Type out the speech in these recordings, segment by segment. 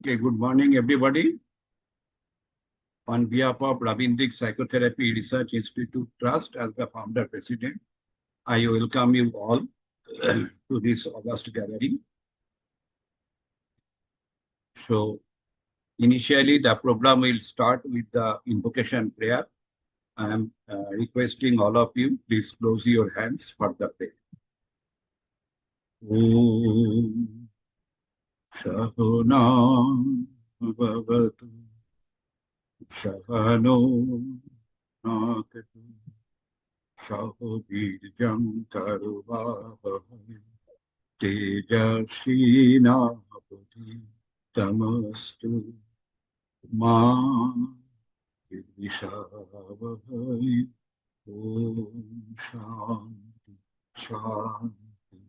Okay, good morning, everybody. On behalf of Ravindrik Psychotherapy Research Institute Trust, as the founder president, I welcome you all to this August gathering. So, initially, the program will start with the invocation prayer. I am requesting all of you, please close your hands for the prayer. Om Sahana Bhavatu Sahano Nakatu Sahobirjam Karuvavahai Tejasvinavati Tamastu Ma Vidvishavahai Om Shanti Shanti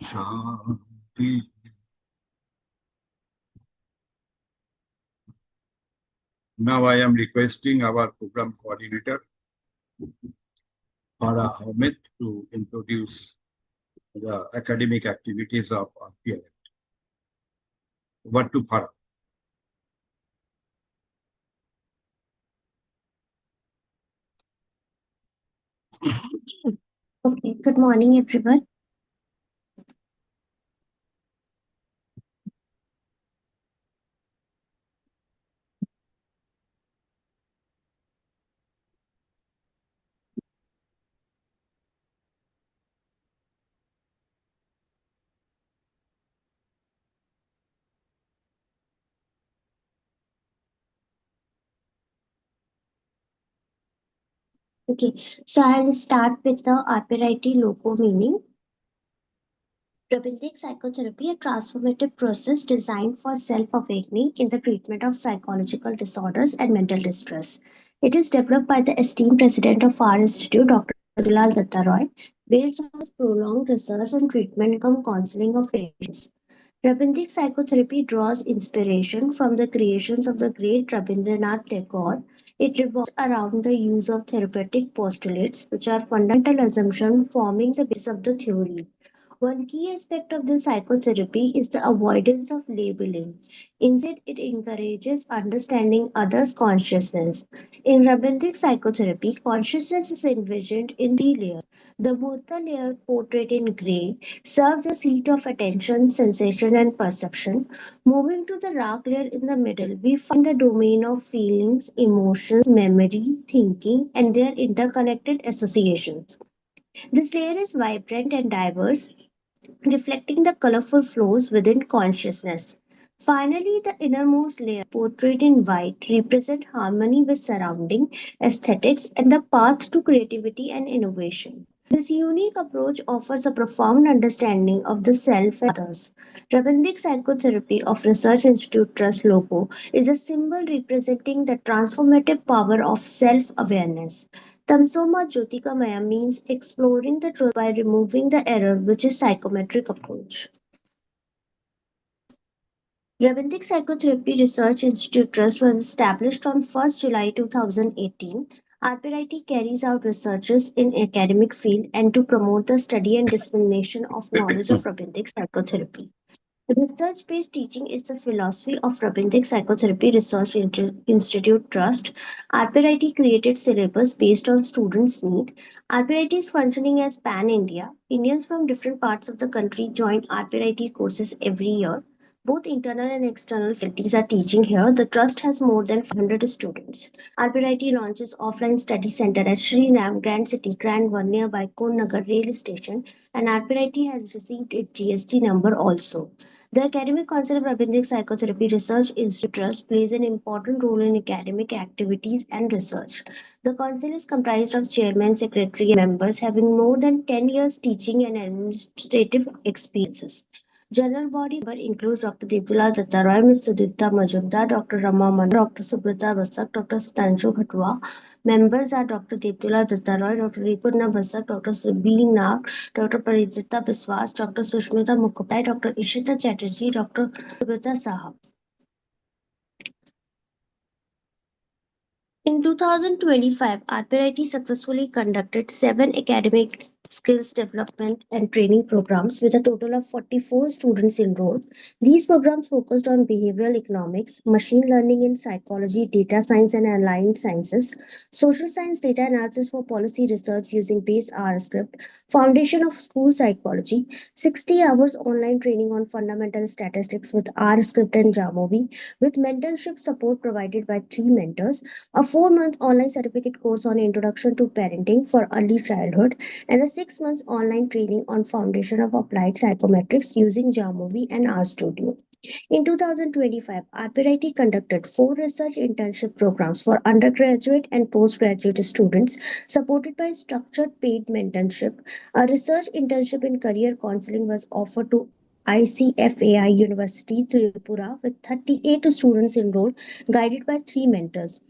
Shanti. Now I am requesting our program coordinator, Farah Ahmed, to introduce the academic activities of RPLF. Over to Farah. Okay, good morning, everyone. Okay, so I'll start with the RPRIT logo meaning. Rabindic psychotherapy, a transformative process designed for self-awakening in the treatment of psychological disorders and mental distress. It is developed by the esteemed president of our institute, Dr. Dulal Datta Roy, based on his prolonged research and treatment cum counseling of patients. Rabindic psychotherapy draws inspiration from the creations of the great Rabindranath Tagore. It revolves around the use of therapeutic postulates, which are fundamental assumptions forming the basis of the theory. One key aspect of this psychotherapy is the avoidance of labeling. Instead, it encourages understanding others' consciousness. In Rabindic psychotherapy, consciousness is envisioned in three layers. The Murta layer, portrayed in gray, serves as a seat of attention, sensation, and perception. Moving to the Rak layer in the middle, we find the domain of feelings, emotions, memory, thinking, and their interconnected associations. This layer is vibrant and diverse, reflecting the colorful flows within consciousness. Finally, the innermost layer, portrayed in white, represent harmony with surrounding aesthetics and the path to creativity and innovation. This unique approach offers a profound understanding of the self and others. Rabindic Psychotherapy of Research Institute Trust logo is a symbol representing the transformative power of self-awareness. Tamsoma Jyotikamaya means exploring the truth by removing the error, which is psychometric approach. Rabindic Psychotherapy Research Institute Trust was established on 1st July 2018. RPRIT carries out researches in academic field and to promote the study and dissemination of knowledge of Rabindic psychotherapy. Research-based teaching is the philosophy of Rabindic Psychotherapy Research Institute Trust. RPRIT created syllabus based on students' need. RPRIT is functioning as pan-India. Indians from different parts of the country join RPRIT courses every year. Both internal and external faculties are teaching here. The trust has more than 500 students. RPRIT launches offline study center at Sri Ram Grand City, Grand One nearby Kon Nagar rail station, and RPRIT has received its GST number also. The Academic Council of Rabindic Psychotherapy Research Institute Trust plays an important role in academic activities and research. The council is comprised of chairman, secretary, and members having more than 10 years teaching and administrative experiences. General body member includes Dr. Devdulal Datta Roy, Ms. Sudipta Majumdar, Dr. Rama Manna, Dr. Subrata Basak, Dr. Sutanshu Khatwa. Members are Dr. Devdulal Datta Roy, Dr. Ripurna Basak, Dr. Subhi Nag, Dr. Parijita Biswas, Dr. Sushmita Mukhopadhyay, Dr. Ishita Chatterjee, Dr. Subrata Saha. In 2025, RPRIT successfully conducted 7 academic skills development and training programs with a total of 44 students enrolled. These programs focused on behavioral economics, machine learning in psychology, data science and allied sciences, social science data analysis for policy research using base R script, foundation of school psychology, 60 hours online training on fundamental statistics with R script and Jamovi, with mentorship support provided by 3 mentors, a 4 month online certificate course on introduction to parenting for early childhood, and a 6 months online training on foundation of applied psychometrics using Jamovi and RStudio. In 2025, RPIT conducted 4 research internship programs for undergraduate and postgraduate students, supported by structured paid mentorship. A research internship in career counseling was offered to ICFAI University Tripura with 38 students enrolled, guided by 3 mentors.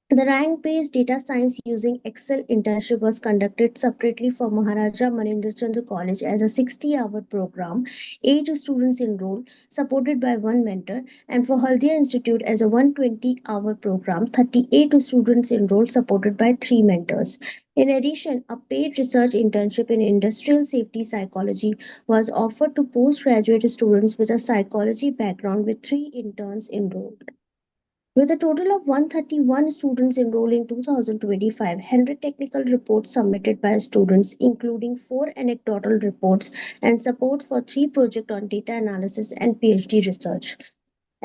The rank-based data science using Excel internship was conducted separately for Maharaja Manindra Chandra College as a 60-hour program, 8 students enrolled, supported by 1 mentor, and for Haldia Institute as a 120-hour program, 38 students enrolled, supported by 3 mentors. In addition, a paid research internship in industrial safety psychology was offered to postgraduate students with a psychology background with 3 interns enrolled. With a total of 131 students enrolled in 2025, 100 technical reports submitted by students, including 4 anecdotal reports and support for 3 projects on data analysis and PhD research.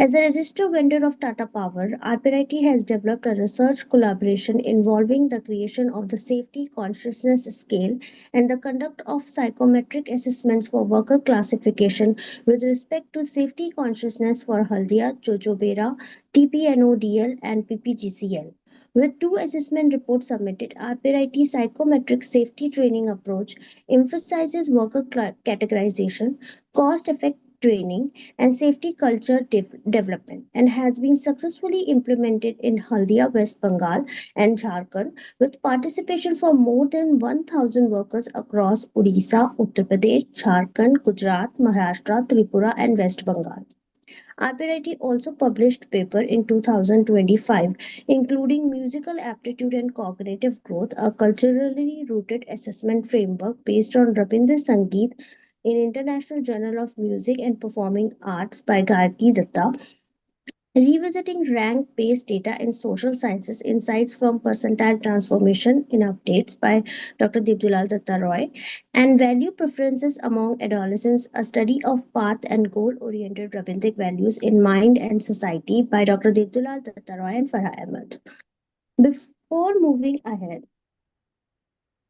As a registered vendor of Tata Power, RPIT has developed a research collaboration involving the creation of the safety consciousness scale and the conduct of psychometric assessments for worker classification with respect to safety consciousness for Haldia, Jojobera, TPNODL, and PPGCL. With 2 assessment reports submitted, RPIT psychometric safety training approach emphasizes worker categorization, cost effective training, and safety culture development and has been successfully implemented in Haldia, West Bengal, and Jharkhand with participation from more than 1,000 workers across Odisha, Uttar Pradesh, Jharkhand, Gujarat, Maharashtra, Tripura, and West Bengal. RPIT also published paper in 2025 including musical aptitude and cognitive growth, a culturally rooted assessment framework based on Rabindra Sangeet in International Journal of Music and Performing Arts by Gargi Datta, revisiting rank-based data in social sciences, insights from percentile transformation in updates by Dr. Dibdulal Datta Roy, and value preferences among adolescents, a study of path and goal-oriented Rabindic values in mind and society by Dr. Dibdulal Datta Roy and Farah Ahmed. Before moving ahead,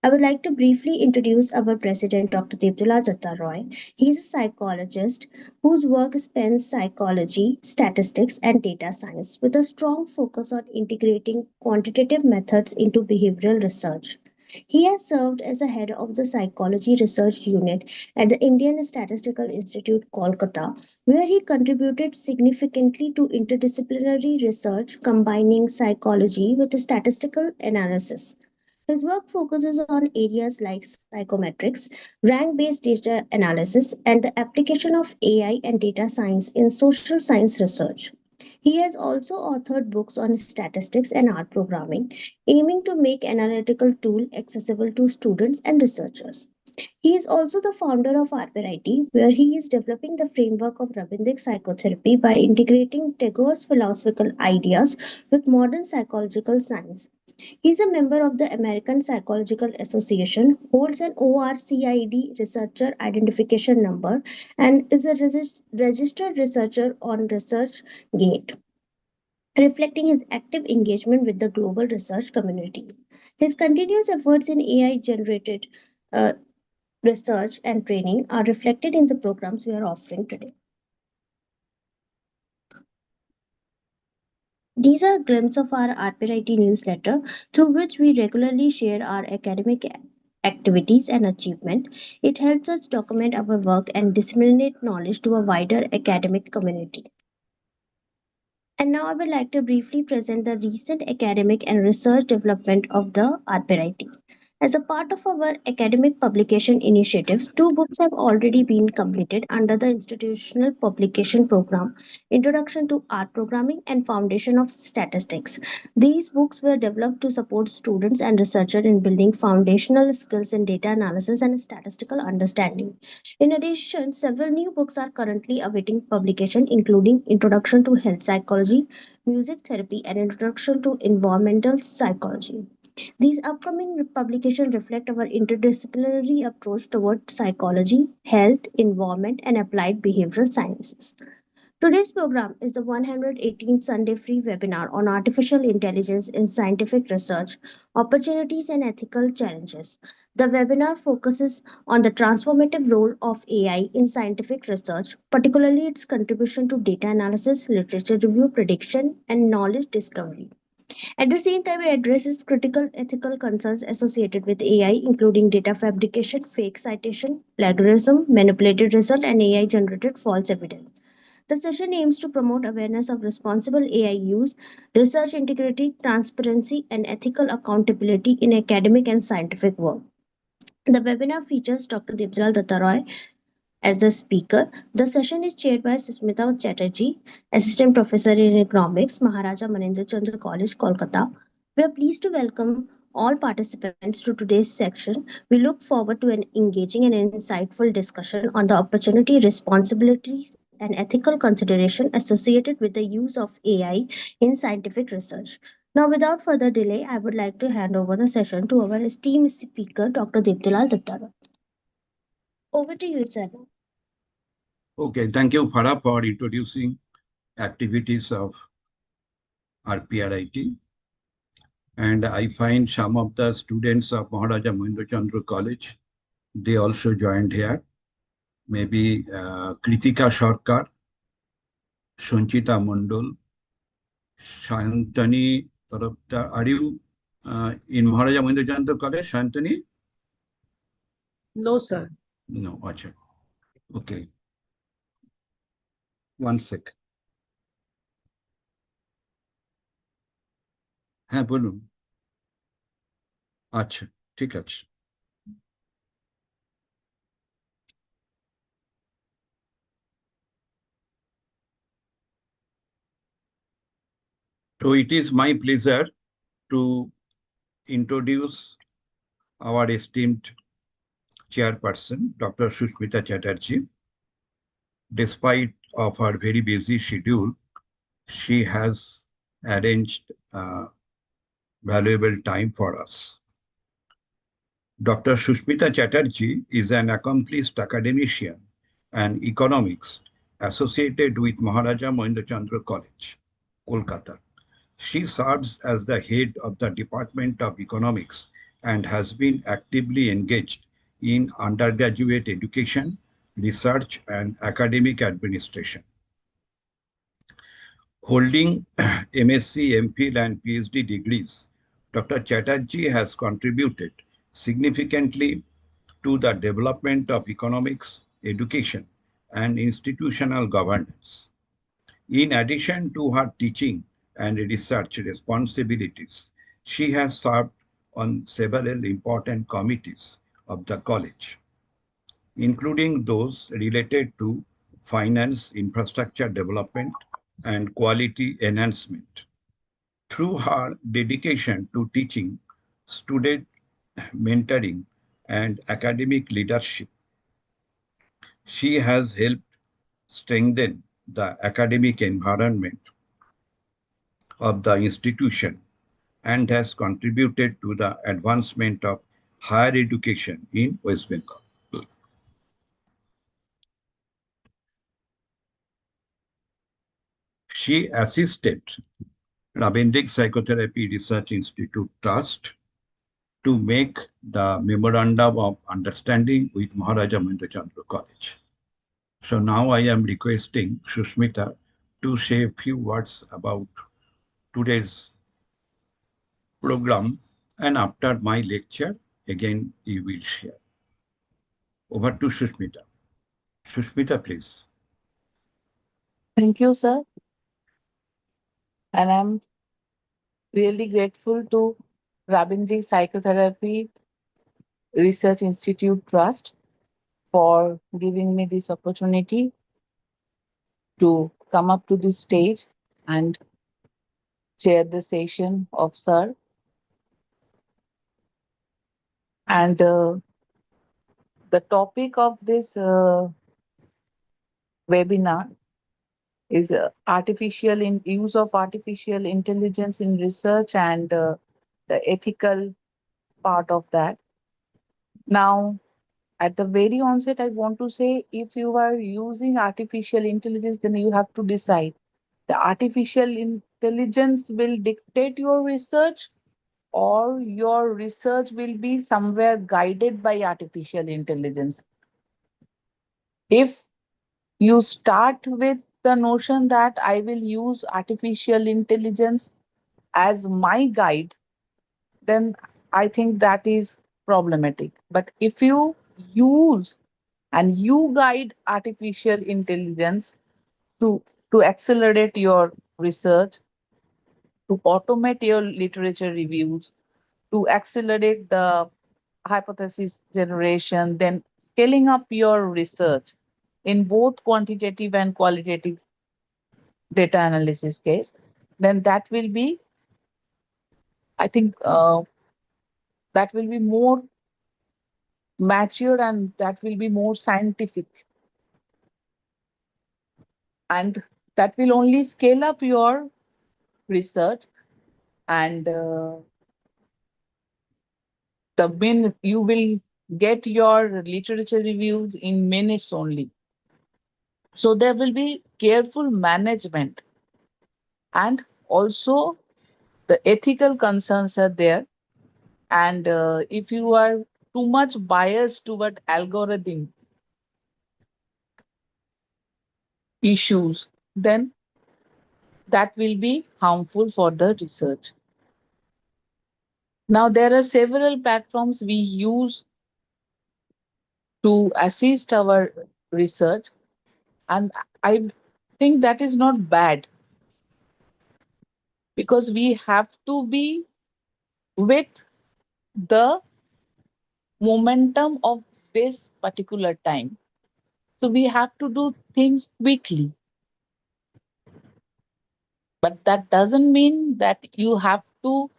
I would like to briefly introduce our president, Dr. Devdula Datta Roy. He is a psychologist whose work spans psychology, statistics, and data science with a strong focus on integrating quantitative methods into behavioral research. He has served as a head of the Psychology Research Unit at the Indian Statistical Institute, Kolkata, where he contributed significantly to interdisciplinary research combining psychology with statistical analysis. His work focuses on areas like psychometrics, rank based data analysis, and the application of AI and data science in social science research. He has also authored books on statistics and R programming, aiming to make analytical tool accessible to students and researchers. He is also the founder of RPIT, where he is developing the framework of Rabindic psychotherapy by integrating Tagore's philosophical ideas with modern psychological science. He is a member of the American Psychological Association, holds an ORCID researcher identification number, and is a registered researcher on ResearchGate, reflecting his active engagement with the global research community. His continuous efforts in AI generated uh, research and training are reflected in the programs we are offering today. These are glimpses of our RPIT newsletter through which we regularly share our academic activities and achievement. It helps us document our work and disseminate knowledge to a wider academic community. And now I would like to briefly present the recent academic and research development of the RPIT. As a part of our academic publication initiatives, two books have already been completed under the institutional publication program, Introduction to Art Programming and Foundation of Statistics. These books were developed to support students and researchers in building foundational skills in data analysis and statistical understanding. In addition, several new books are currently awaiting publication, including Introduction to Health Psychology, Music Therapy, and Introduction to Environmental Psychology. These upcoming publications reflect our interdisciplinary approach toward psychology, health, environment, and applied behavioral sciences. Today's program is the 118th Sunday free webinar on artificial intelligence in scientific research, opportunities, and ethical challenges. The webinar focuses on the transformative role of AI in scientific research, particularly its contribution to data analysis, literature review, prediction, and knowledge discovery. At the same time, it addresses critical ethical concerns associated with AI, including data fabrication, fake citation, plagiarism, manipulated result, and AI generated false evidence. The session aims to promote awareness of responsible AI use, research integrity, transparency, and ethical accountability in academic and scientific work. The webinar features Dr. Debjal Dattaroy as the speaker. The session is chaired by Susmita Chatterjee, Assistant Professor in Economics, Maharaja Manindra Chandra College, Kolkata. We are pleased to welcome all participants to today's section. We look forward to an engaging and insightful discussion on the opportunity, responsibilities, and ethical consideration associated with the use of AI in scientific research. Now, without further delay, I would like to hand over the session to our esteemed speaker, Dr. Devdulal Dattara. Over to you, sir. Okay, thank you, Farah, for introducing activities of RPRIT. And I find some of the students of Maharaja Mahendra Chandra College, they also joined here. Maybe Kritika Sarkar, Sanchita Mondol, Shantani Taraptar. Are you in Maharaja Mahendra Chandra College, Shantani? No, sir. No, acha. Okay. One sec. হ্যাঁ বলুন আচ্ছা ঠিক আছে So it is my pleasure to introduce our esteemed chairperson, Dr. Sushmita Chatterjee. Despite of her very busy schedule, she has arranged valuable time for us. Dr. Sushmita Chatterjee is an accomplished academician and economics associated with Maharaja Mahendra Chandra College, Kolkata. She serves as the head of the Department of Economics and has been actively engaged in undergraduate education, research, and academic administration. Holding MSc, MPhil, and PhD degrees, Dr. Chatterjee has contributed significantly to the development of economics, education, and institutional governance. In addition to her teaching and research responsibilities, she has served on several important committees of the college, including those related to finance, infrastructure development, and quality enhancement. Through her dedication to teaching, student mentoring, and academic leadership, she has helped strengthen the academic environment of the institution and has contributed to the advancement of higher education in West Bengal. She assisted Ravindrik Psychotherapy Research Institute Trust to make the Memorandum of Understanding with Maharaja Mahendra Chandra College. So now I am requesting Sushmita to say a few words about today's program, and after my lecture, again, you will share. Over to Sushmita. Sushmita, please. Thank you, sir. And I'm really grateful to Rabindri Psychotherapy Research Institute Trust for giving me this opportunity to come up to this stage and chair the session of Sir. And the topic of this webinar is use of artificial intelligence in research and the ethical part of that. Now, at the very onset, I want to say if you are using artificial intelligence, then you have to decide the artificial intelligence will dictate your research or your research will be somewhere guided by artificial intelligence. If you start with the notion that I will use artificial intelligence as my guide, then I think that is problematic. But if you use and you guide artificial intelligence to, to accelerate your research, to automate your literature reviews, to accelerate the hypothesis generation, then scaling up your research in both quantitative and qualitative data analysis case, then that will be, I think, that will be more mature and that will be more scientific. And that will only scale up your research and the min you will get your literature reviews in minutes only. So there will be careful management and also the ethical concerns are there. And if you are too much biased toward algorithm issues, then that will be harmful for the research. Now, there are several platforms we use to assist our research, and I think that is not bad because we have to be with the momentum of this particular time. So we have to do things quickly. But that doesn't mean that you have to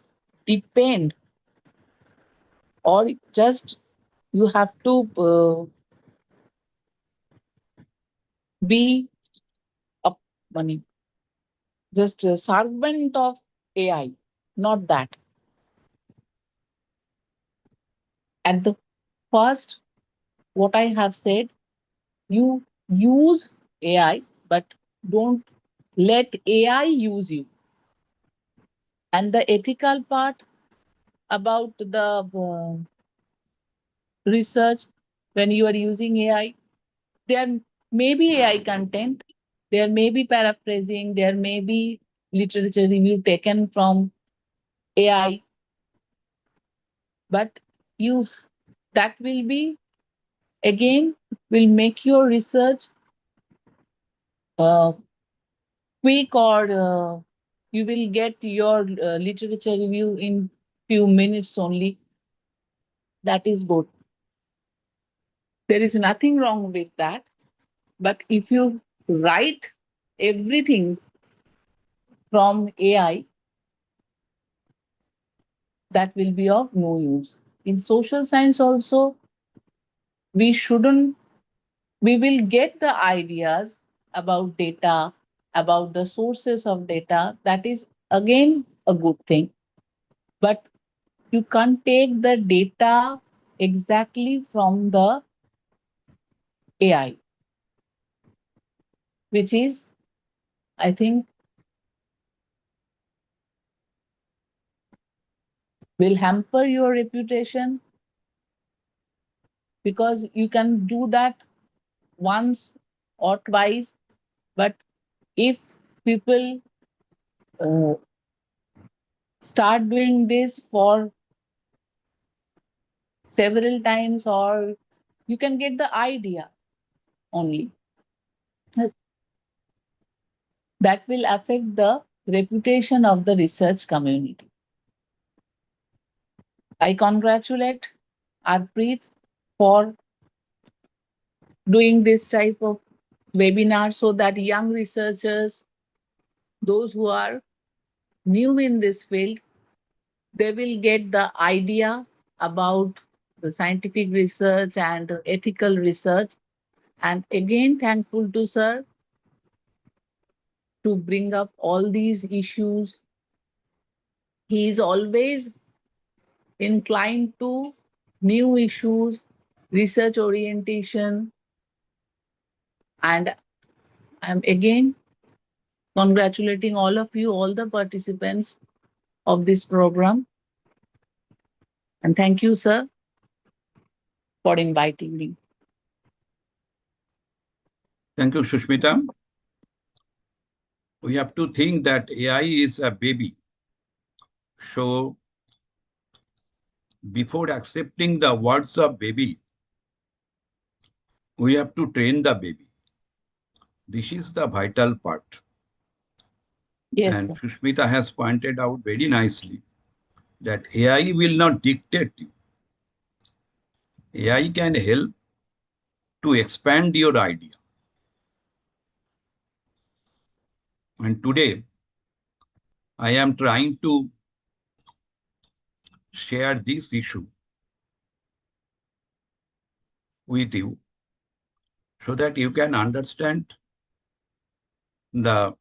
depend or just you have to be a money, just a servant of AI, not that. At the first, what I have said, you use AI, but don't let AI use you. And the ethical part about the research when you are using AI, there may be AI content, there may be paraphrasing, there may be literature review taken from AI, but you that will be again will make your research uh, quick or you will get your literature review in few minutes only. That is good. There is nothing wrong with that. But if you write everything from AI, that will be of no use. In social science also, we shouldn't, we will get the ideas about data, about the sources of data. That is again a good thing. But you can't take the data exactly from the AI, which is, I think, will hamper your reputation because you can do that once or twice. But if people uh, start doing this for several times, or you can get the idea only, that will affect the reputation of the research community. I congratulate Arpreet, for doing this type of webinar so that young researchers, those who are new in this field, they will get the idea about the scientific research and ethical research. And again, thankful to sir to bring up all these issues. He is always inclined to new issues, research orientation, and I'm again congratulating all of you, all the participants of this program. And thank you, sir, for inviting me. Thank you, Sushmita. We have to think that AI is a baby. So before accepting the words of baby, we have to train the baby. This is the vital part. Yes, And sir. Sushmita has pointed out very nicely that AI will not dictate you. AI can help to expand your idea. And today, I am trying to share this issue with you so that you can understand the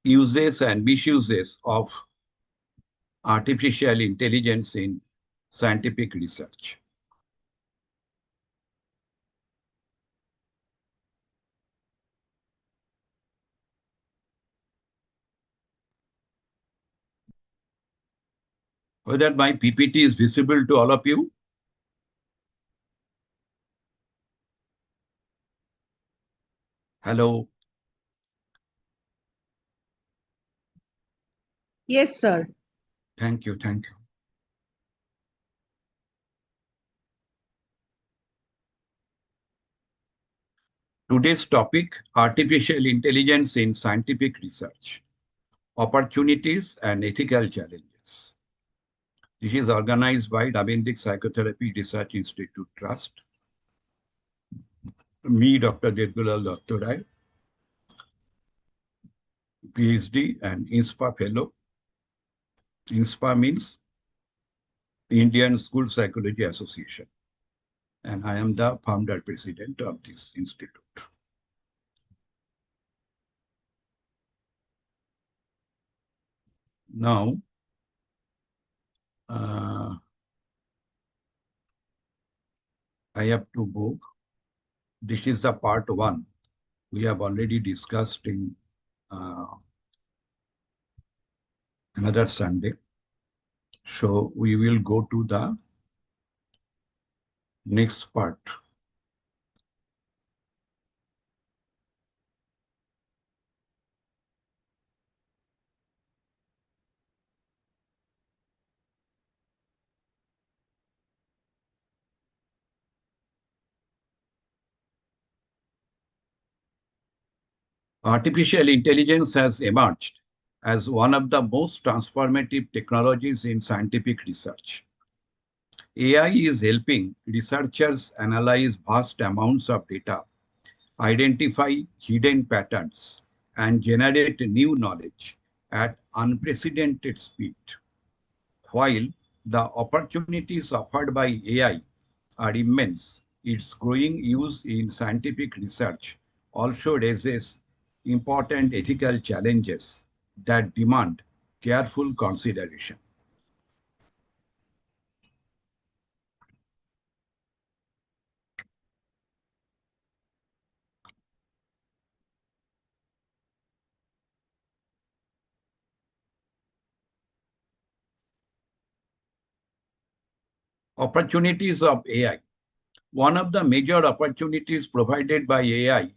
uses and misuses of artificial intelligence in scientific research. Whether my PPT is visible to all of you? Hello. Yes, sir. Thank you. Thank you. Today's topic, artificial intelligence in scientific research, opportunities and ethical challenges. This is organized by Ravindrick Psychotherapy Research Institute Trust. Me, Dr. Devdulal Dattorai, PhD and INSPA Fellow. INSPA means Indian School Psychology Association. And I am the founder president of this institute. Now, I have to move. This is the part one. We have already discussed in another Sunday. So we will go to the next part. Artificial intelligence has emerged as one of the most transformative technologies in scientific research. AI is helping researchers analyze vast amounts of data, identify hidden patterns, and generate new knowledge at unprecedented speed. While the opportunities offered by AI are immense, its growing use in scientific research also raises important ethical challenges that demand careful consideration. Opportunities of AI. One of the major opportunities provided by AI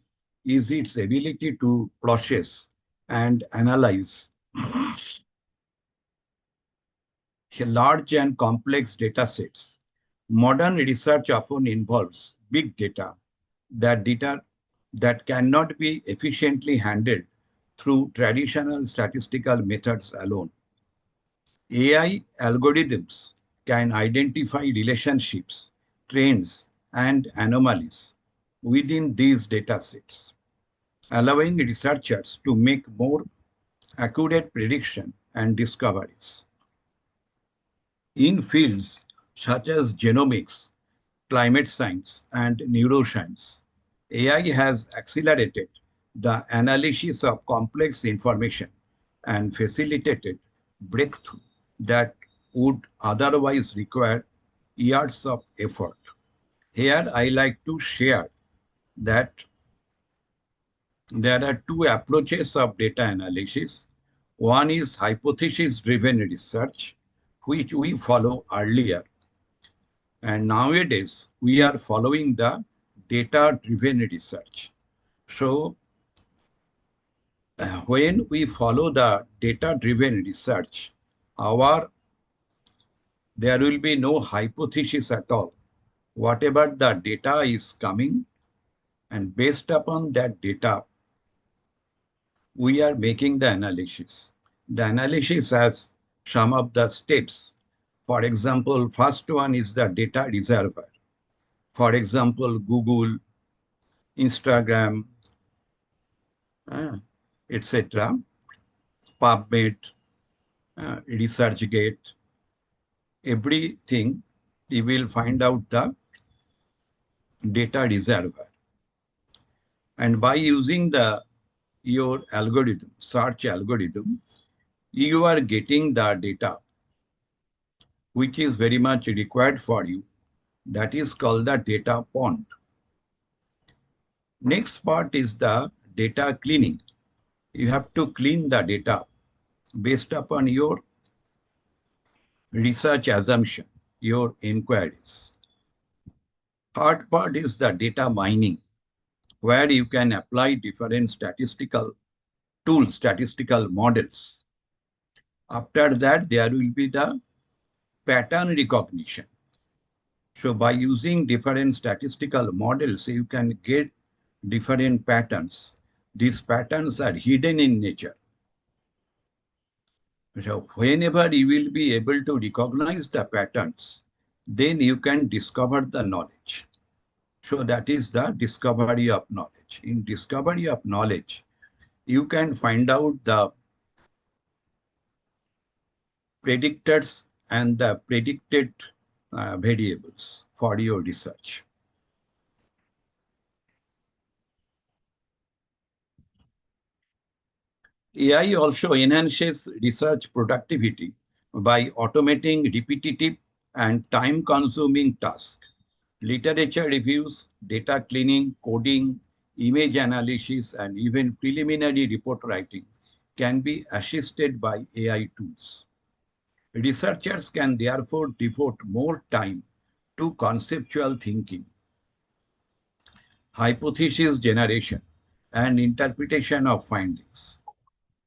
is its ability to process and analyze large and complex data sets. Modern research often involves big data that cannot be efficiently handled through traditional statistical methods alone. AI algorithms can identify relationships, trends, and anomalies within these datasets, allowing researchers to make more accurate prediction and discoveries. In fields such as genomics, climate science, and neuroscience, AI has accelerated the analysis of complex information and facilitated breakthrough that would otherwise require years of effort. Here, I like to share that there are two approaches of data analysis. One is hypothesis-driven research, which we follow earlier. And nowadays, we are following the data-driven research. So, when we follow the data-driven research, there will be no hypothesis at all. Whatever the data is coming, and based upon that data, we are making the analysis. The analysis has some of the steps. For example, first one is the data reservoir. For example, Google, Instagram, etc., PubMed, ResearchGate, everything, you will find out the data reservoir. And by using your algorithm, search algorithm, you are getting the data which is very much required for you. That is called the data pond. Next part is the data cleaning. You have to clean the data based upon your research assumption, your inquiries. Third part is the data mining, where you can apply different statistical tools, statistical models. After that, there will be the pattern recognition. So by using different statistical models, you can get different patterns. These patterns are hidden in nature. So whenever you will be able to recognize the patterns, then you can discover the knowledge. So that is the discovery of knowledge. In discovery of knowledge, you can find out the predictors and the predicted variables for your research. AI also enhances research productivity by automating repetitive and time-consuming tasks. Literature reviews, data cleaning, coding, image analysis, and even preliminary report writing can be assisted by AI tools. Researchers can therefore devote more time to conceptual thinking, hypothesis generation, and interpretation of findings.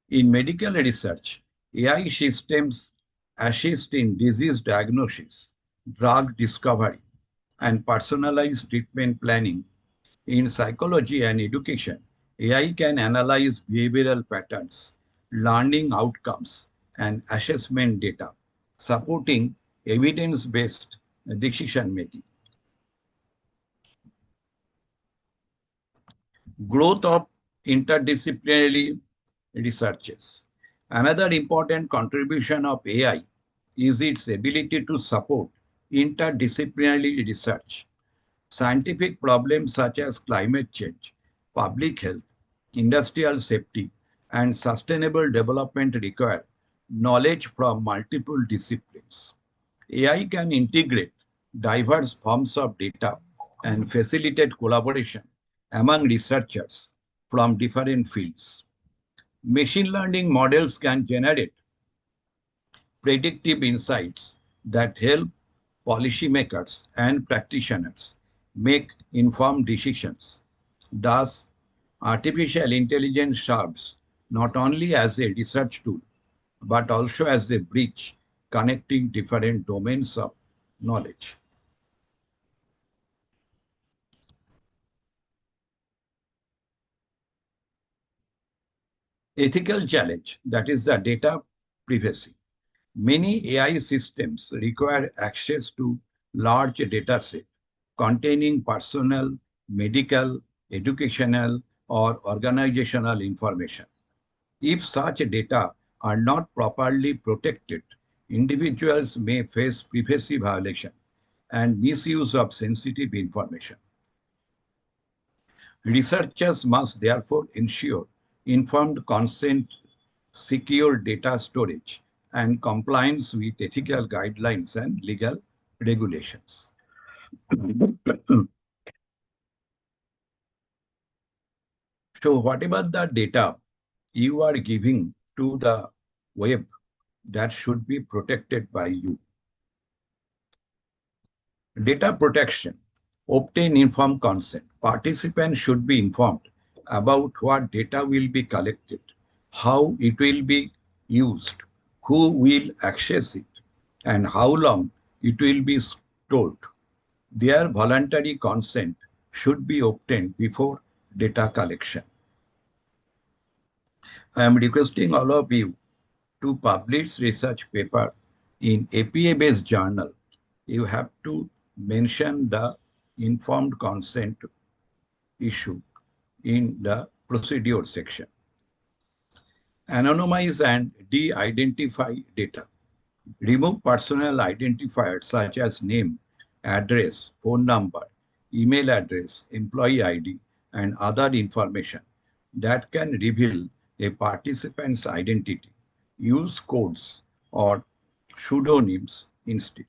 In medical research, AI systems assist in disease diagnosis, drug discovery, and personalized treatment planning. In psychology and education, AI can analyze behavioral patterns, learning outcomes, and assessment data, supporting evidence-based decision making. Growth of interdisciplinary researches. Another important contribution of AI is its ability to support interdisciplinary research. Scientific problems such as climate change, public health, industrial safety, and sustainable development require knowledge from multiple disciplines. AI can integrate diverse forms of data and facilitate collaboration among researchers from different fields. Machine learning models can generate predictive insights that help policymakers and practitioners make informed decisions. Thus, artificial intelligence serves not only as a research tool, but also as a bridge connecting different domains of knowledge. Ethical challenge, that is the data privacy. Many AI systems require access to large data sets containing personal, medical, educational, or organizational information. If such data are not properly protected, individuals may face privacy violation and misuse of sensitive information. Researchers must therefore ensure informed consent, secure data storage, and compliance with ethical guidelines and legal regulations. So whatever the data you are giving to the web, that should be protected by you. Data protection. Obtain informed consent. Participants should be informed about what data will be collected, how it will be used, who will access it, and how long it will be stored. Their voluntary consent should be obtained before data collection. I am requesting all of you to publish research paper in APA-based journal. You have to mention the informed consent issue in the procedure section. Anonymize and de-identify data. Remove personal identifiers such as name, address, phone number, email address, employee ID, and other information that can reveal a participant's identity. Use codes or pseudonyms instead.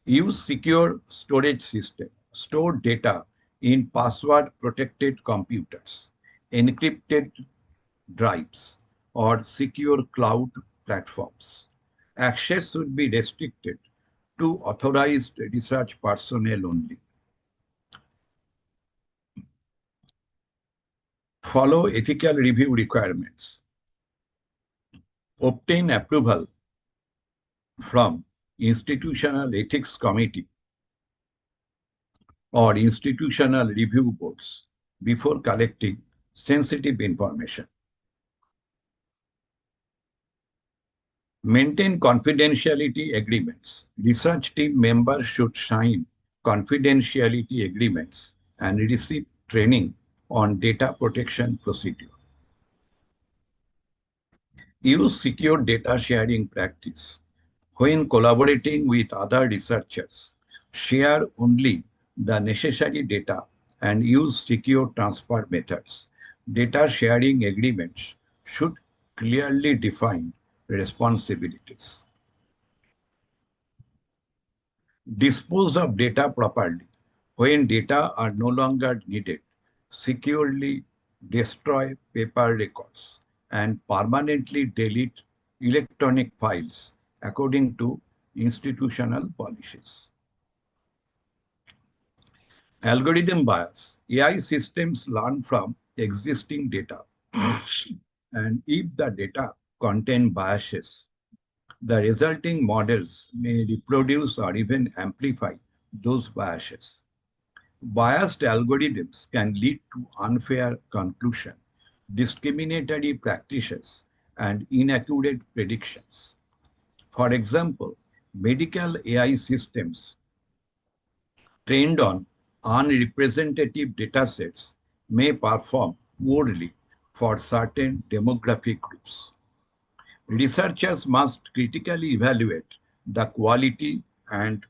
Use secure storage system. Store data in password-protected computers, encrypted drives, or secure cloud platforms. Access should be restricted to authorized research personnel only. Follow ethical review requirements. Obtain approval from Institutional Ethics Committee or institutional review boards before collecting sensitive information. Maintain confidentiality agreements. Research team members should sign confidentiality agreements and receive training on data protection procedure. Use secure data sharing practice. When collaborating with other researchers, share only the necessary data and use secure transfer methods. Data sharing agreements should clearly define responsibilities. Dispose of data properly. When data are no longer needed, securely destroy paper records and permanently delete electronic files according to institutional policies. Algorithm bias. AI systems learn from existing data. And if the data contain biases, the resulting models may reproduce or even amplify those biases. Biased algorithms can lead to unfair conclusion, discriminatory practices, and inaccurate predictions. For example, medical AI systems trained on unrepresentative datasets may perform poorly for certain demographic groups. Researchers must critically evaluate the quality and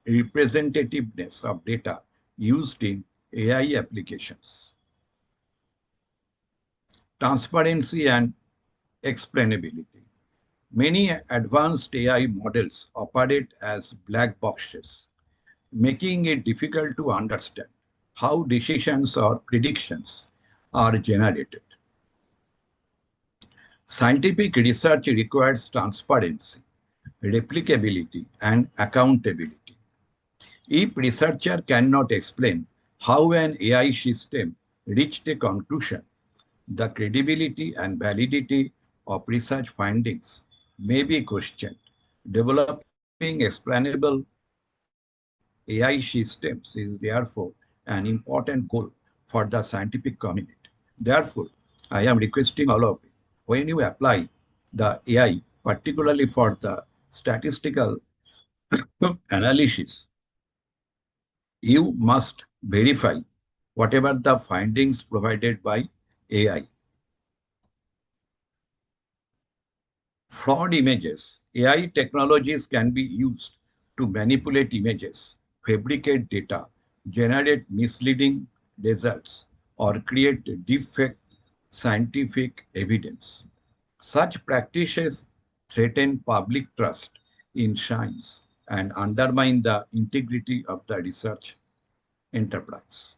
representativeness of data used in AI applications. Transparency and explainability. Many advanced AI models operate as black boxes, making it difficult to understand how decisions or predictions are generated. Scientific research requires transparency, replicability, and accountability. If researcher cannot explain how an AI system reached a conclusion, the credibility and validity of research findings may be questioned. Developing explainable AI systems is therefore an important goal for the scientific community. Therefore, I am requesting all of you, when you apply the AI, particularly for the statistical analysis, you must verify whatever the findings provided by AI. Fraud images. AI technologies can be used to manipulate images, fabricate data, generate misleading results, or create deepfake scientific evidence. Such practices threaten public trust in science and undermine the integrity of the research enterprise.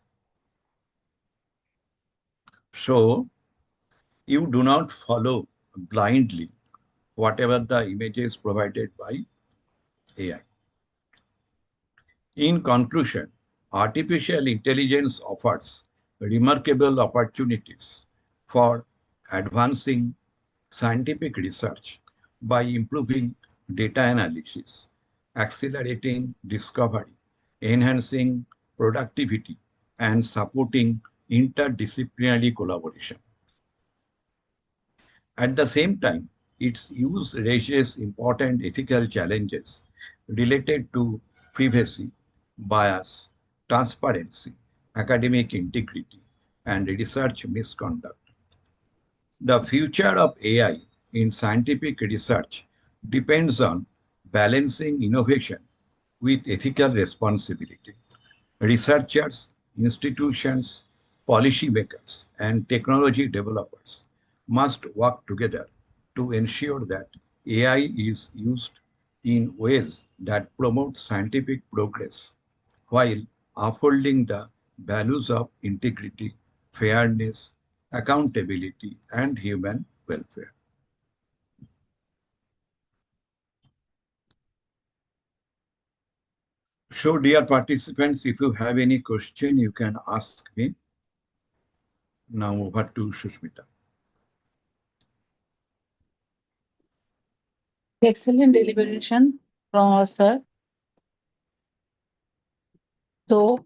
So, you do not follow blindly whatever the images provided by AI. In conclusion, artificial intelligence offers remarkable opportunities for advancing scientific research by improving data analysis, accelerating discovery, enhancing productivity, and supporting interdisciplinary collaboration. At the same time, its use raises important ethical challenges related to privacy, bias, transparency, academic integrity, and research misconduct. The future of AI in scientific research depends on balancing innovation with ethical responsibility. Researchers, institutions, policymakers, and technology developers must work together to ensure that AI is used in ways that promote scientific progress while upholding the values of integrity, fairness, accountability, and human welfare. So, dear participants, if you have any question, you can ask me. Now over to Sushmita. Excellent deliberation from our sir. So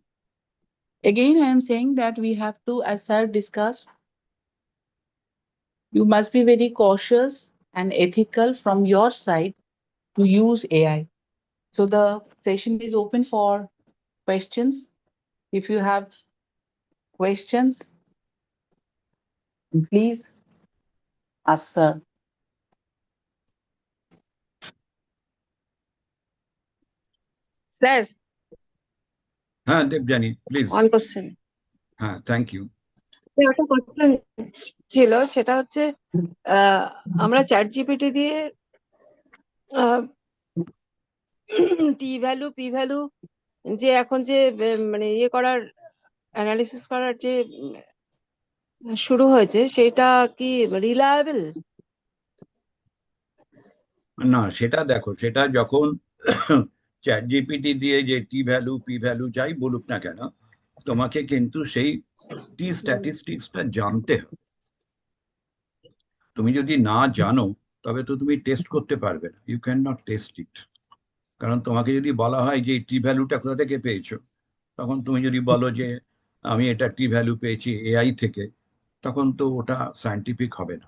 again, I am saying that we have to, as sir discussed, you must be very cautious and ethical from your side to use AI. So the session is open for questions. If you have questions, please ask sir. Sir, Debjani, please. one question. Thank you. একটা question ছিল, সেটা হচ্ছে আমরা chat GPT দিয়ে টি value P value যে এখন যে মানে ইয়ে করার অ্যানালিসিস করার যে শুরু হয়েছে, সেটা কি রিলায়েবল? না, সেটা দেখো, সেটা যখন চ্যাট জিপিটি দিয়ে যে টি ভ্যালু পি ভ্যালু যাই বলুক না কেন, তোমাকে কিন্তু সেই টি স্ট্যাটিস্টিক্সটা জানতে হবে। তুমি যদি না জানো তবে তো তুমি টেস্ট করতে পারবে না, ইউ ক্যান নট টেস্ট ইট। কারণ তোমাকে যদি বলা হয় যে টি ভ্যালুটা কোথা থেকে পেয়েছো, তখন তুমি যদি বলো যে আমি এটা টি ভ্যালু পেয়েছি এআই থেকে, তখন তো ওটা সায়েন্টিফিক হবে না।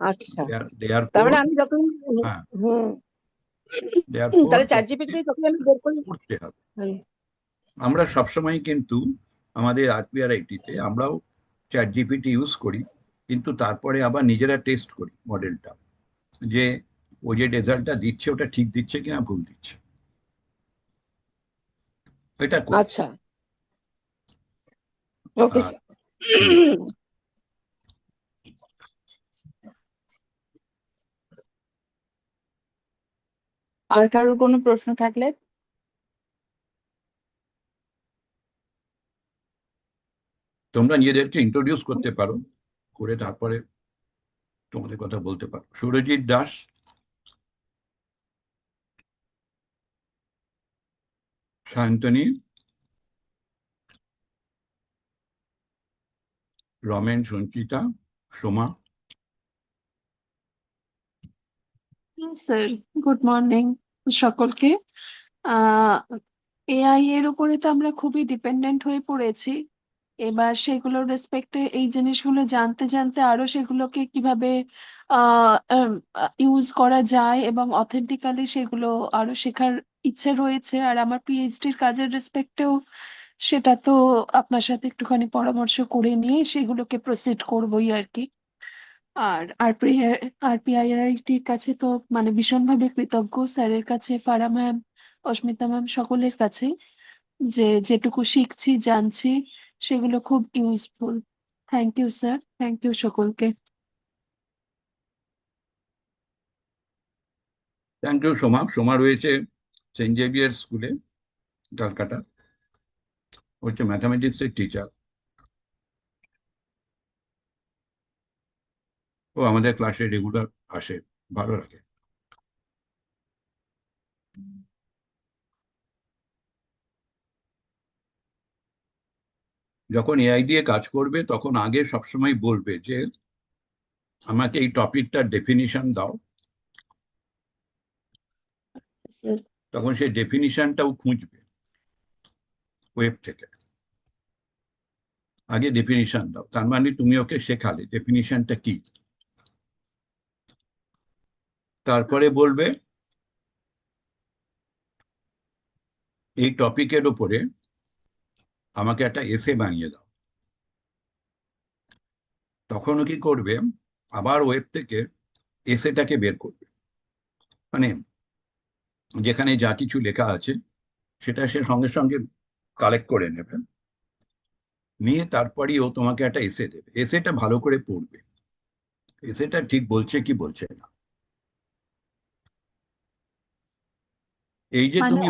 আচ্ছা, তার মানে আমি যখন তাহলে চ্যাট জিপিটি তখন আমি বের করতে হবে। আমরা সবসময় কিন্তু আমাদের আরপিআরআইটিতে আমরাও চ্যাট জিপিটি ইউজ করি, কিন্তু তারপরে আবার নিজেরা টেস্ট করি মডেলটা, যে ও যে রেজাল্টটা দিচ্ছে ওটা ঠিক দিচ্ছে কিনা ভুল দিচ্ছে। এটা আচ্ছা, ওকে স্যার। আর কারোর কোনো প্রশ্ন থাকলে? তোমরা নিজেদেরকে ইন্ট্রোডিউস করতে পারো, করে তারপরে তোমাদের কথা বলতে পারো। Surajit Das, Sayantani, Ramen, Sanchita, Soma. Sir, good morning সকলকে। এআই এর উপরে তো আমরা খুবই ডিপেন্ডেন্ট হয়ে পড়েছি। এবার সেগুলোর রেসপেক্টে এই জিনিসগুলো জানতে জানতে আরো সেগুলোকে কিভাবে ইউজ করা যায় এবং অথেন্টিক্যালি সেগুলো আরো শেখার ইচ্ছে রয়েছে। আর আমার পিএইচডির কাজের রেসপেক্টেও সেটা তো আপনার সাথে একটুখানি পরামর্শ করে নিয়ে সেগুলোকে প্রসিড করবোই আর কি। আর আরপিআইআইটির কাছে তো মানে ভীষণভাবে কৃতজ্ঞ, স্যারের কাছে, ফারা ম্যাম, অস্মিতা ম্যাম, সকলের কাছে, যে যেটুকু শিখছি জানছি সেগুলো খুব useful. Thank you sir, thank you সকলকে। Thank you Soma. সোমা রয়েছে সেন্ট জেভিয়ার স্কুলে ক্যালকাটা, হচ্ছে ম্যাথামেটিক্স এর টিচার। ও আমাদের ক্লাসে রেগুলার আসে, ভালো লাগে। যখন এআই দিয়ে কাজ করবে তখন আগে সবসময় বলবে যে আমাকে এই টপিকটার ডেফিনিশন দাও, স্যার তখন সেই ডেফিনিশনটাও খুঁজবে ওয়েব থেকে। আগে ডেফিনিশন দাও, তার মানে তুমি ওকে শেখালে ডেফিনিশনটা কি। তারপরে বলবে এই টপিকের উপরে আমাকে একটা এসে বানিয়ে দাও। তখন ও কি করবে, আবার ওয়েব থেকে এসেটাকে বের করবে, মানে যেখানে যা কিছু লেখা আছে সেটা সে সঙ্গে সঙ্গে কালেক্ট করে নেবে, নিয়ে তারপরই ও তোমাকে একটা এসে দেবে। এসেটা ভালো করে পড়বে, এসেটা ঠিক বলছে কি বলছে না। এই যে মানে তুমি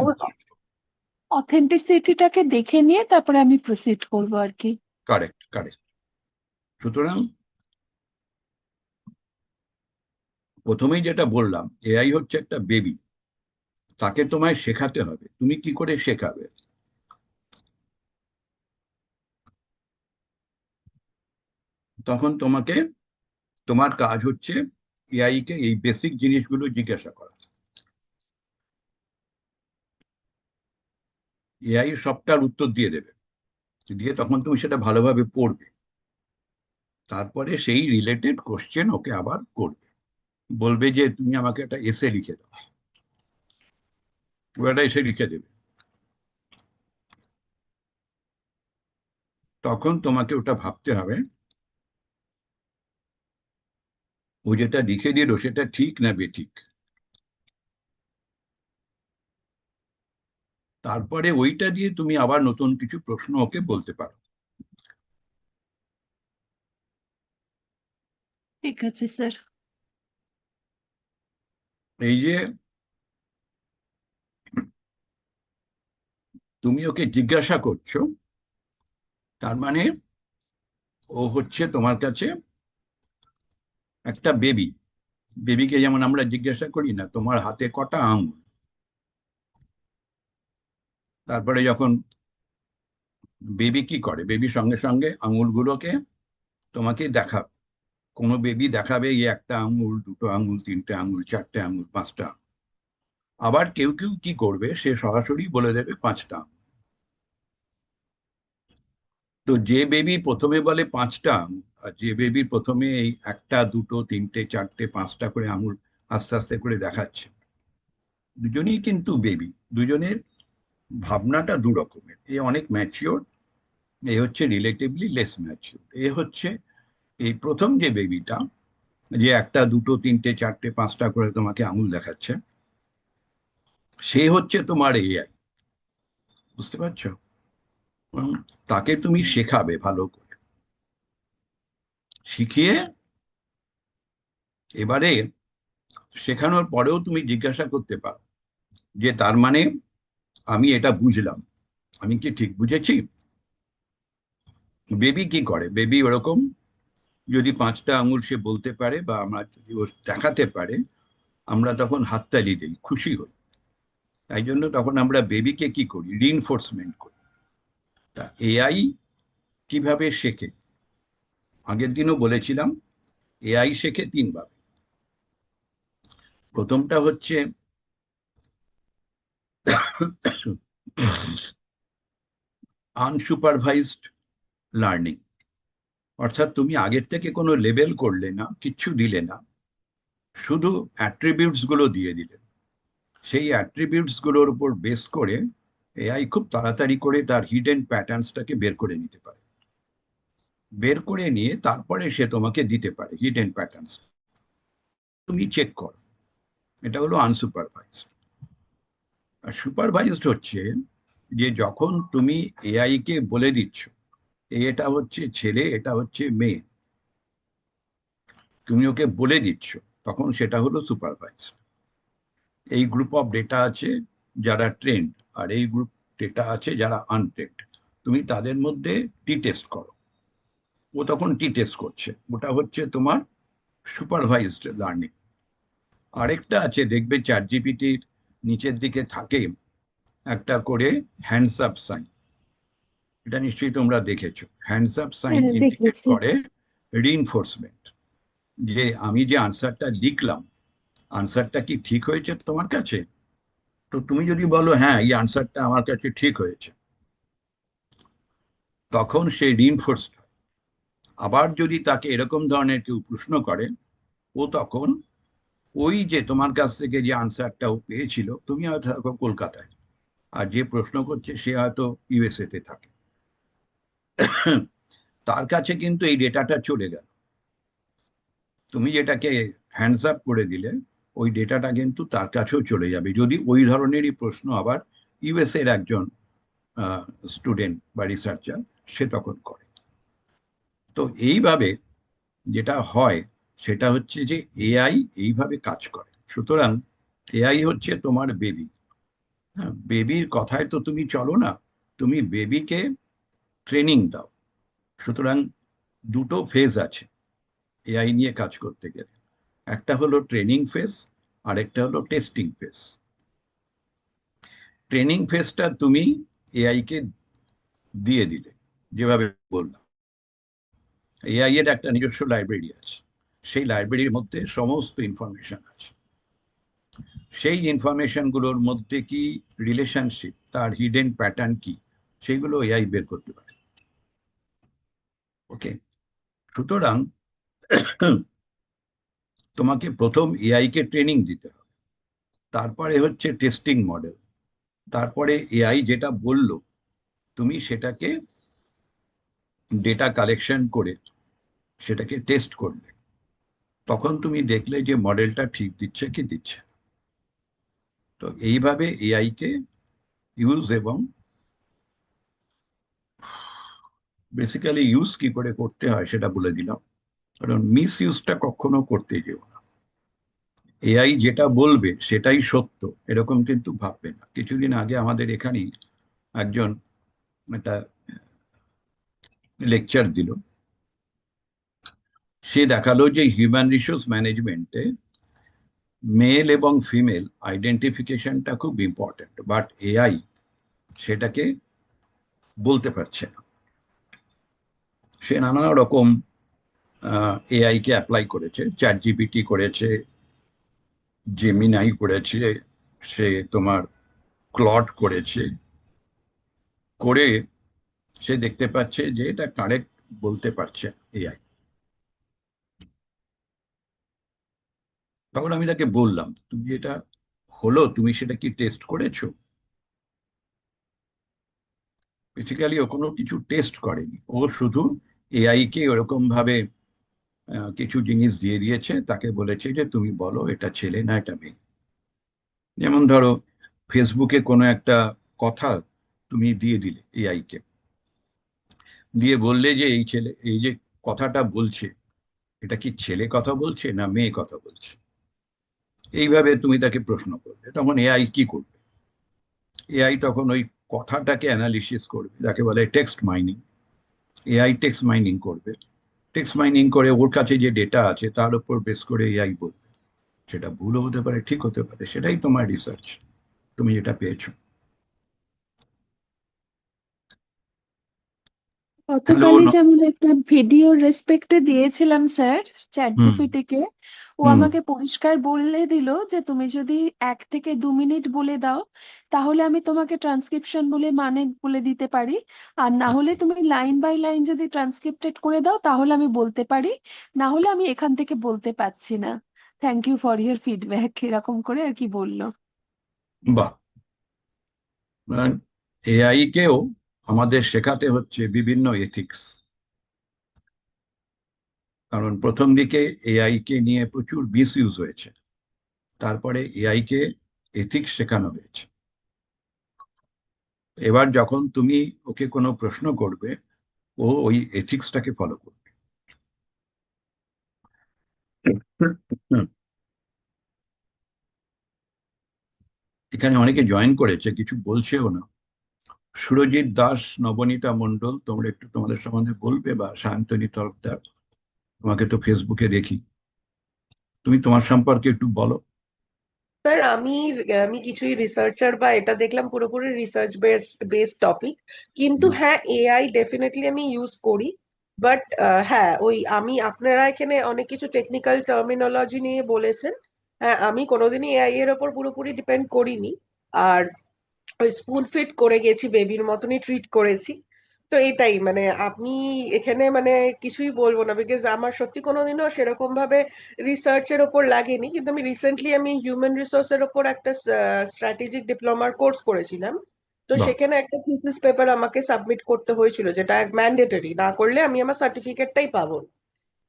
অথেন্টিসিটিটাকে দেখে নিয়ে তারপরে আমি প্রসিড করবো আর কি। Correct correct. সুতরাং প্রথমেই যেটা বললাম, এআই হচ্ছে একটা বেবি, তাকে তোমায় শেখাতে হবে। তুমি কি করে শেখাবে? তখন তোমাকে, তোমার কাজ হচ্ছে এআই কে এই বেসিক জিনিসগুলো জিজ্ঞাসা করা। এআই সবটার উত্তর দিয়ে দেবে, দিয়ে তখন তুমি সেটা ভালোভাবে পড়বে, তারপরে সেই রিলেটেড কোশ্চেন ওকে আবার করবে, বলবে যে তুমি আমাকে একটা এসে লিখে দাও, ও একটা এসে লিখে দেবে। তখন তোমাকে ওটা ভাবতে হবে ও যেটা লিখে দিল সেটা ঠিক না বেঠিক। তারপরে ওইটা দিয়ে তুমি আবার নতুন কিছু প্রশ্ন ওকে বলতে পারো। ঠিক আছে স্যার। এই যে তুমি ওকে জিজ্ঞাসা করছো, তার মানে ও হচ্ছে তোমার কাছে একটা বেবি। বেবিকে যেমন আমরা জিজ্ঞাসা করি না তোমার হাতে কটা আঙুল, তারপরে যখন বেবি কি করে, বেবি সঙ্গে সঙ্গে আঙুলগুলোকে তোমাকে দেখাবে। কোনো বেবি দেখাবে এই একটা আঙুল, দুটো আঙুল, তিনটে আঙুল, চারটে আঙুল, পাঁচটা আঙুল। আবার কেউ কেউ কি করবে, সে সরাসরি বলে দেবে পাঁচটা আঙুল। তো যে বেবি প্রথমে বলে পাঁচটা আঙুল, আর যে বেবি প্রথমে এই একটা, দুটো, তিনটে, চারটে, পাঁচটা করে আঙুল আস্তে আস্তে করে দেখাচ্ছে, দুজনেই কিন্তু বেবি, দুজনের ভাবনাটা দু রকমের। এ অনেক ম্যাচিওর, এ হচ্ছে রিলেটিভলি লেস ম্যাচিওর। এ হচ্ছে এই প্রথম যে বেবিটা, যে একটা, দুটো, তিনটে, চারটে, পাঁচটা করে তোমাকে আঙুল দেখাচ্ছে, সে হচ্ছে তোমার এআই। বুঝতে পারছো? তাকে তুমি শেখাবে ভালো করে, শিখিয়ে এবারে শেখানোর পরেও তুমি জিজ্ঞাসা করতে পারো যে তার মানে আমি এটা বুঝলাম, আমি কি ঠিক বুঝেছি? বেবি কি করে, বেবি ওরকম যদি পাঁচটা আঙুল সে বলতে পারে বা আমরা যদি ও দেখাতে পারে, আমরা তখন হাততালি দিই, খুশি হই। তাই জন্য তখন আমরা বেবিকে কি করি, রিইনফোর্সমেন্ট করি। তা এআই কিভাবে শেখে, আগের দিনও বলেছিলাম, এআই শেখে তিনভাবে। প্রথমটা হচ্ছে আনসুপারভাইজড লার্নিং, অর্থাৎ তুমি আগের থেকে কোনো লেবেল করলে না, কিচ্ছু দিলে না, শুধু অ্যাট্রিবিউটস গুলো দিয়ে দিলে। সেই অ্যাট্রিবিউটস গুলোর উপর বেস করে এআই খুব তাড়াতাড়ি করে তার হিডেন প্যাটার্নসটাকে বের করে নিতে পারে। বের করে নিয়ে তারপরে সে তোমাকে দিতে পারে হিডেন প্যাটার্নস, তুমি চেক করো। এটা হলো আনসুপারভাইজড। আর সুপারভাইজড হচ্ছে যে যখন তুমি এআই কে বলে দিচ্ছ এটা হচ্ছে ছেলে, এটা হচ্ছে মেয়ে, তুমি ওকে বলে দিচ্ছ, তখন সেটা হলো সুপারভাইজড। এই গ্রুপ অফ ডেটা আছে যারা ট্রেন্ড, আর এই গ্রুপ ডেটা আছে যারা আনট্রেন্ড। তুমি তাদের মধ্যে টি টেস্ট করো, ও তখন টি টেস্ট করছে, ওটা হচ্ছে তোমার সুপারভাইজড লার্নিং। আরেকটা আছে, দেখবে চ্যাট জিপিটির নিচের দিকে থাকে একটা করে হ্যান্ডস আপ সাইন, এটা নিশ্চয়ই তোমরা দেখেছো। হ্যান্ডস আপ সাইন হ্যাঁ, ইন্ডিকেট দেখেছি। করে রিইনফোর্সমেন্ট, যে আমি যে আনসারটা লিখলাম, আনসারটা কি ঠিক হয়েছে তোমার কাছে? তো তুমি যদি বলো হ্যাঁ এই আনসারটা আমার কাছে ঠিক হয়েছে, তখন সে রিইনফোর্সড হয়। আবার যদি তাকে এরকম ধরনের কেউ প্রশ্ন করে, ও তখন ওই যে তোমার কাছ থেকে যে আনসারটা ও পেয়েছিল, তুমি হয়তো থাকো কলকাতায়, আর যে প্রশ্ন করছে সে হয়তো ইউএসএ তে থাকে, তার কাছে কিন্তু এই ডেটাটা চলে গেল। তুমি যেটাকে হ্যান্ডস আপ করে দিলে ওই ডেটাটা কিন্তু তার কাছেও চলে যাবে, যদি ওই ধরনেরই প্রশ্ন আবার ইউএসএ এর একজন স্টুডেন্ট বা রিসার্চার সে তখন করে। তো এইভাবে যেটা হয় সেটা হচ্ছে যে এআই এইভাবে কাজ করে। সুতরাং এআই হচ্ছে তোমার বেবি। হ্যাঁ, বেবির কথায় তো তুমি চলো না, তুমি বেবিকে ট্রেনিং দাও। সুতরাং দুটো ফেজ আছে এআই নিয়ে কাজ করতে গেলে, একটা হলো ট্রেনিং ফেজ, আর একটা হলো টেস্টিং ফেজ। ট্রেনিং ফেজটা তুমি এআই কে দিয়ে দিলে, যেভাবে বললাম, এআই এর একটা নিজস্ব লাইব্রেরি আছে, সেই লাইব্রেরির মধ্যে সমস্ত ইনফরমেশন আছে। সেই ইনফরমেশন গুলোর মধ্যে কি রিলেশনশিপ, তার হিডেন প্যাটার্ন কি, সেইগুলো এআই বের করতে পারে। ওকে, সুতরাং তোমাকে প্রথম এআই কে ট্রেনিং দিতে হবে, তারপরে হচ্ছে টেস্টিং মডেল, তারপরে এআই যেটা বললো তুমি সেটাকে ডেটা কালেকশন করে সেটাকে টেস্ট করলে, তখন তুমি দেখলে যে মডেলটা ঠিক দিচ্ছে কি দিচ্ছে না। তো এইভাবে এআই কে ইউজ, এবং বেসিক্যালি ইউজ কি করে করতে হয় সেটা বলে দিলাম, কারণ মিস ইউজটা কখনো করতে যেও না। এআই যেটা বলবে সেটাই সত্য এরকম কিন্তু ভাববে না। কিছুদিন আগে আমাদের এখানেই একজন একটা লেকচার দিল, সে দেখালো যে হিউম্যান রিসোর্স ম্যানেজমেন্টে মেল এবং ফিমেল আইডেন্টিফিকেশনটা খুব ইম্পর্টেন্ট, বাট এআই সেটাকে বলতে পারছে না। সে নানা রকম এআই কে অ্যাপ্লাই করেছে, চ্যাট জিপিটি করেছে, জেমিনাই করেছে, সে তোমার ক্লড করেছে, করে সে দেখতে পাচ্ছে যে এটা কারেক্ট বলতে পারছে এআই। তখন আমি তাকে বললাম তুমি এটা হলো, তুমি সেটা কি টেস্ট করেছো? বেসিক্যালি ও কোনো কিছু টেস্ট করেনি, ও শুধু এআই কে ওরকম ভাবে কিছু জিনিস দিয়ে দিয়েছে, তাকে বলেছে যে তুমি বলো এটা ছেলে না এটা মেয়ে। যেমন ধরো ফেসবুকে কোনো একটা কথা তুমি দিয়ে দিলে এআই কে, দিয়ে বললে যে এই ছেলে এই যে কথাটা বলছে এটা কি ছেলে কথা বলছে না মেয়ে কথা বলছে, এইভাবে তুমি তাকে প্রশ্ন করবে, তখন এআই কি করবে? এআই তখন ওই কথাটাকে অ্যানালিসিস করবে, যাকে বলে text mining. AI text mining করবে, টেক্সট মাইনিং করে ওর কাছে যে ডেটা আছে তার উপর বেস করে এআই বলবে। সেটা ভুলও হতে পারে, ঠিক হতে পারে, সেটাই তোমার রিসার্চ, তুমি যেটা পেয়েছো। হ্যালো। গতকালই যেমন একটা ভিডিও রেসপেক্টে দিয়েছিলাম স্যার চ্যাট হুম জিপিটি কে, ও হুম। আমাকে পরিষ্কার বলে দিল যে তুমি যদি 1 থেকে 2 মিনিট বলে দাও তাহলে আমি তোমাকে ট্রান্সক্রিপশন বলে মানে বলে দিতে পারি, আর না হলে তুমি লাইন বাই লাইন যদি ট্রান্সক্রিপ্টেড করে দাও তাহলে আমি বলতে পারি, না হলে আমি এখান থেকে বলতে পারছি না। Thank you for your feedback, এরকম করে আর কি বললো। বাহ। এআই কেও আমাদের শেখাতে হচ্ছে বিভিন্ন এথিক্স, কারণ প্রথম দিকে এআই কে নিয়ে প্রচুর মিসইউজ হয়েছে, তারপরে এআই কে এথিক্স শেখানো হয়েছে। এবার যখন তুমি ওকে কোনো প্রশ্ন করবে, ও ওই এথিক্সটাকে ফলো করবে। হুম। এখানে অনেকে জয়েন করেছে, কিছু বলছেও না। সুরজিৎ দাস, নবনীতা মণ্ডল, তোমরা একটু তোমাদের সম্বন্ধে বলবে, বা সায়ন্তনী তরফদার, তোমাকে তো ফেসবুকে দেখি, তুমি তোমার সম্পর্কে একটু বলো। স্যার আমি আমি কিছুই রিসার্চার বা এটা দেখলাম পুরোপুরি রিসার্চ বেসড টপিক, কিন্তু হ্যাঁ এআই ডেফিনেটলি আমি ইউজ করি। বাট হ্যাঁ ওই আমি আপনারা এখানে অনেক কিছু টেকনিক্যাল টার্মিনোলজি নিয়ে বলেছেন, হ্যাঁ আমি কোনোদিনই এআই এর ওপর পুরোপুরি ডিপেন্ড করিনি। আর ওই স্পুন ফিড করে গেছি, বেবির মতনই ট্রিট করেছি। তো এটাই মানে আপনি এখানে মানে কিছুই বলবো না, বিকজ আমার সত্যি কোনোদিনও সেরকম ভাবে রিসার্চের ওপর লাগেনি। কিন্তু আমি রিসেন্টলি আমি হিউম্যান রিসোর্সের ওপর একটা স্ট্র্যাটেজিক ডিপ্লোমার কোর্স করেছিলাম। তো বাহ। সেখানে একটা থিসিস পেপার আমাকে সাবমিট করতে হয়েছিল, যেটা ম্যান্ডেটরি, না করলে আমি আমার সার্টিফিকেটটাই পাবো।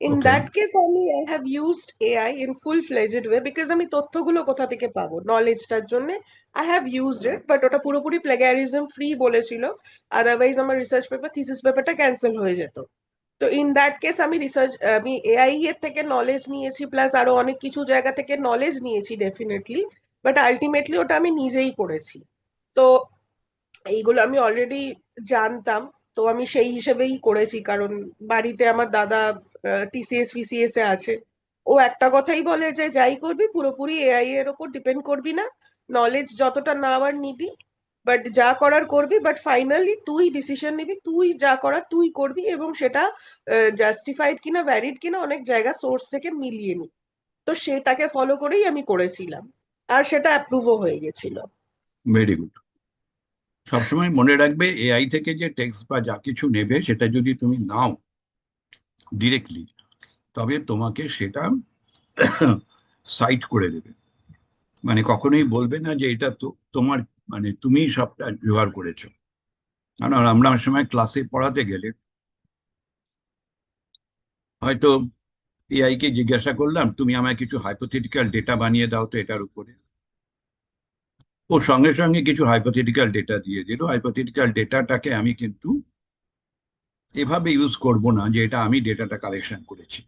In okay. দ্যাট কেস আমি I have used AI in full fledged way, because আমি তথ্যগুলো কোথা থেকে পাবো নলেজটার জন্য I have used it. But ওটা পুরোপুরি প্লেগারিজম ফ্রি বলেছিল, আদারওয়াইজ আমার রিসার্চ পেপার থিসিস পেপারটা ক্যান্সেল হয়ে যেত। তো ইন দ্যাট কেস আমি এআই এর থেকে নলেজ নিয়েছি, প্লাস আরো অনেক কিছু জায়গা থেকে নলেজ নিয়েছি ডেফিনেটলি। বাট আলটিমেটলি ওটা আমি নিজেই করেছি। তো এইগুলো আমি অলরেডি জানতাম, তো আমি সেই হিসেবেই করেছি। কারণ বাড়িতে আমার দাদা টিসিএস ফিসিএস এ আছে। ও একটা কথাই বলে যে যাই করবি পুরোপুরি এআই এর ওপর ডিপেন্ড করবি না, নলেজ যতটা নেওয়ার নিবি, বাট যা করার করবি, বাট ফাইনালি তুই ডিসিশন নিবি, তুই যা করার তুই করবি, এবং সেটা জাস্টিফাইড কিনা ভ্যালিড কিনা অনেক জায়গা সোর্স থেকে মিলিয়ে নি। তো সেটাকে ফলো করেই আমি করেছিলাম, আর সেটা অ্যাপ্রুভও হয়ে গেছিল। Very good. সবসময় মনে রাখবে, এআই থেকে যে টেক্সট বা যা কিছু নেবে, সেটা যদি তুমি নাও ডিরেক্টলি, তবে তোমাকে সেটা সাইট করে দেবে। মানে কখনোই বলবে না যে এটা তো তোমার, মানে তুমি সবটা জোগাড় করেছো। কারণ আমরা অনেক সময় ক্লাসে পড়াতে গেলে হয়তো এআই কে জিজ্ঞাসা করলাম, তুমি আমায় কিছু হাইপোথেটিক্যাল ডেটা বানিয়ে দাও তো এটার উপরে। ও সঙ্গে সঙ্গে কিছু হাইপোথেটিক্যাল ডেটা দিয়ে দিল। হাইপোথেটিক্যাল ডেটাটাকে আমি কিন্তু এভাবে ইউজ করব না যে এটা আমি ডেটাটা কালেকশন করেছি।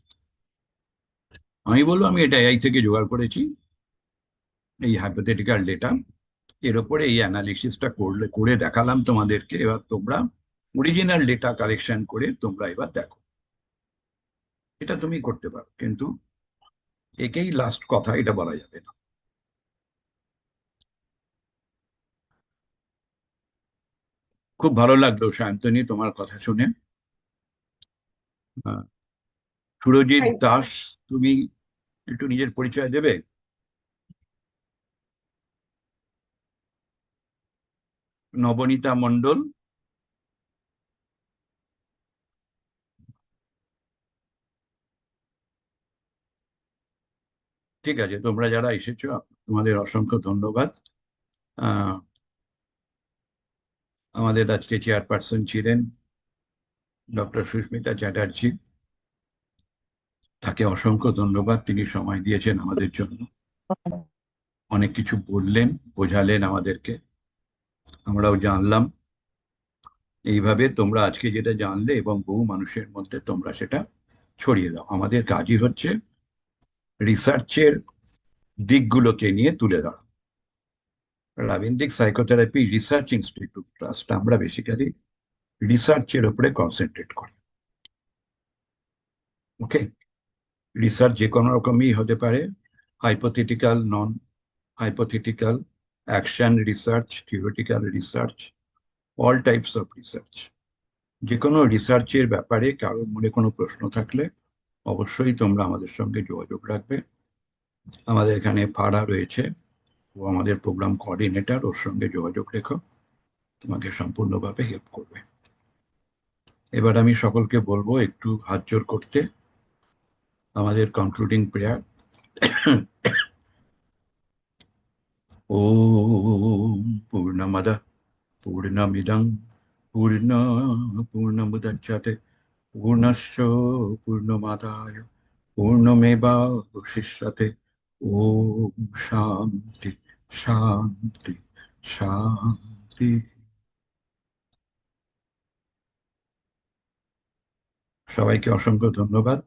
আমি বলবো আমি এটা এআই থেকে জোগাড় করেছি, এই হাইপোথেটিক্যাল ডেটা, এর উপরে এই অ্যানালিসিসটা করে দেখালাম তোমাদেরকে। এবার তোমরা অরিজিনাল ডেটা কালেকশন করে তোমরা এবার দেখো। এটা তুমি করতে পারো, কিন্তু একেই লাস্ট কথা এটা বলা যাবে না। খুব ভালো লাগলো সায়ন্তনী তোমার কথা শুনে। আহ, সুরজিৎ থ্যাংক দাস, তুমি একটু নিজের পরিচয় দেবে? নবনীতা মণ্ডল। ঠিক আছে, তোমরা যারা এসেছো তোমাদের অসংখ্য ধন্যবাদ। আহ, আমাদের আজকে চেয়ারপারসন ছিলেন ডক্টর সুস্মিতা চ্যাটার্জি, তাকে অসংখ্য ধন্যবাদ, তিনি সময় দিয়েছেন আমাদের জন্য, অনেক কিছু বললেন, বোঝালেন আমাদেরকে, আমরাও জানলাম। এইভাবে তোমরা আজকে যেটা জানলে এবং বহু মানুষের মধ্যে তোমরা সেটা ছড়িয়ে দাও। আমাদের কাজই হচ্ছে রিসার্চের দিকগুলোকে নিয়ে তুলে ধরা। রাবীন্দ্রিক সাইকোথেরাপি রিসার্চ ইনস্টিটিউট ট্রাস্ট, আমরা বেসিক্যালি রিসার্চের উপরে কনসেন্ট্রেট করি। ওকে, রিসার্চ যে কোনো রকমই হতে পারে, hypothetical, non hypothetical, action research, theoretical research, all types of research. যে কোনো রিসার্চের ব্যাপারে কারোর মনে কোনো প্রশ্ন থাকলে অবশ্যই তোমরা আমাদের সঙ্গে যোগাযোগ রাখবে। আমাদের এখানে ফাড়া রয়েছে, ও আমাদের প্রোগ্রাম কোঅর্ডিনেটর, ওর সঙ্গে যোগাযোগ রেখো, তোমাকে সম্পূর্ণভাবে হেল্প করবে। এবার আমি সকলকে বলবো একটু হাত জোড় করতে, আমাদের কনক্লুডিং প্রেয়ার। ওম পূর্ণমদ পূর্ণমিদং পূর্ণমুদচ্যতে পূর্ণশ্চ পূর্ণমাদায় পূর্ণমেবাবশিষ্যতে। ওম শান্তি শান্তি শান্তি। সবাইকে অসংখ্য ধন্যবাদ।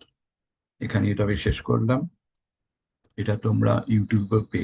এখানেই তবে শেষ করলাম। এটা তোমরা ইউটিউবে পেয়ে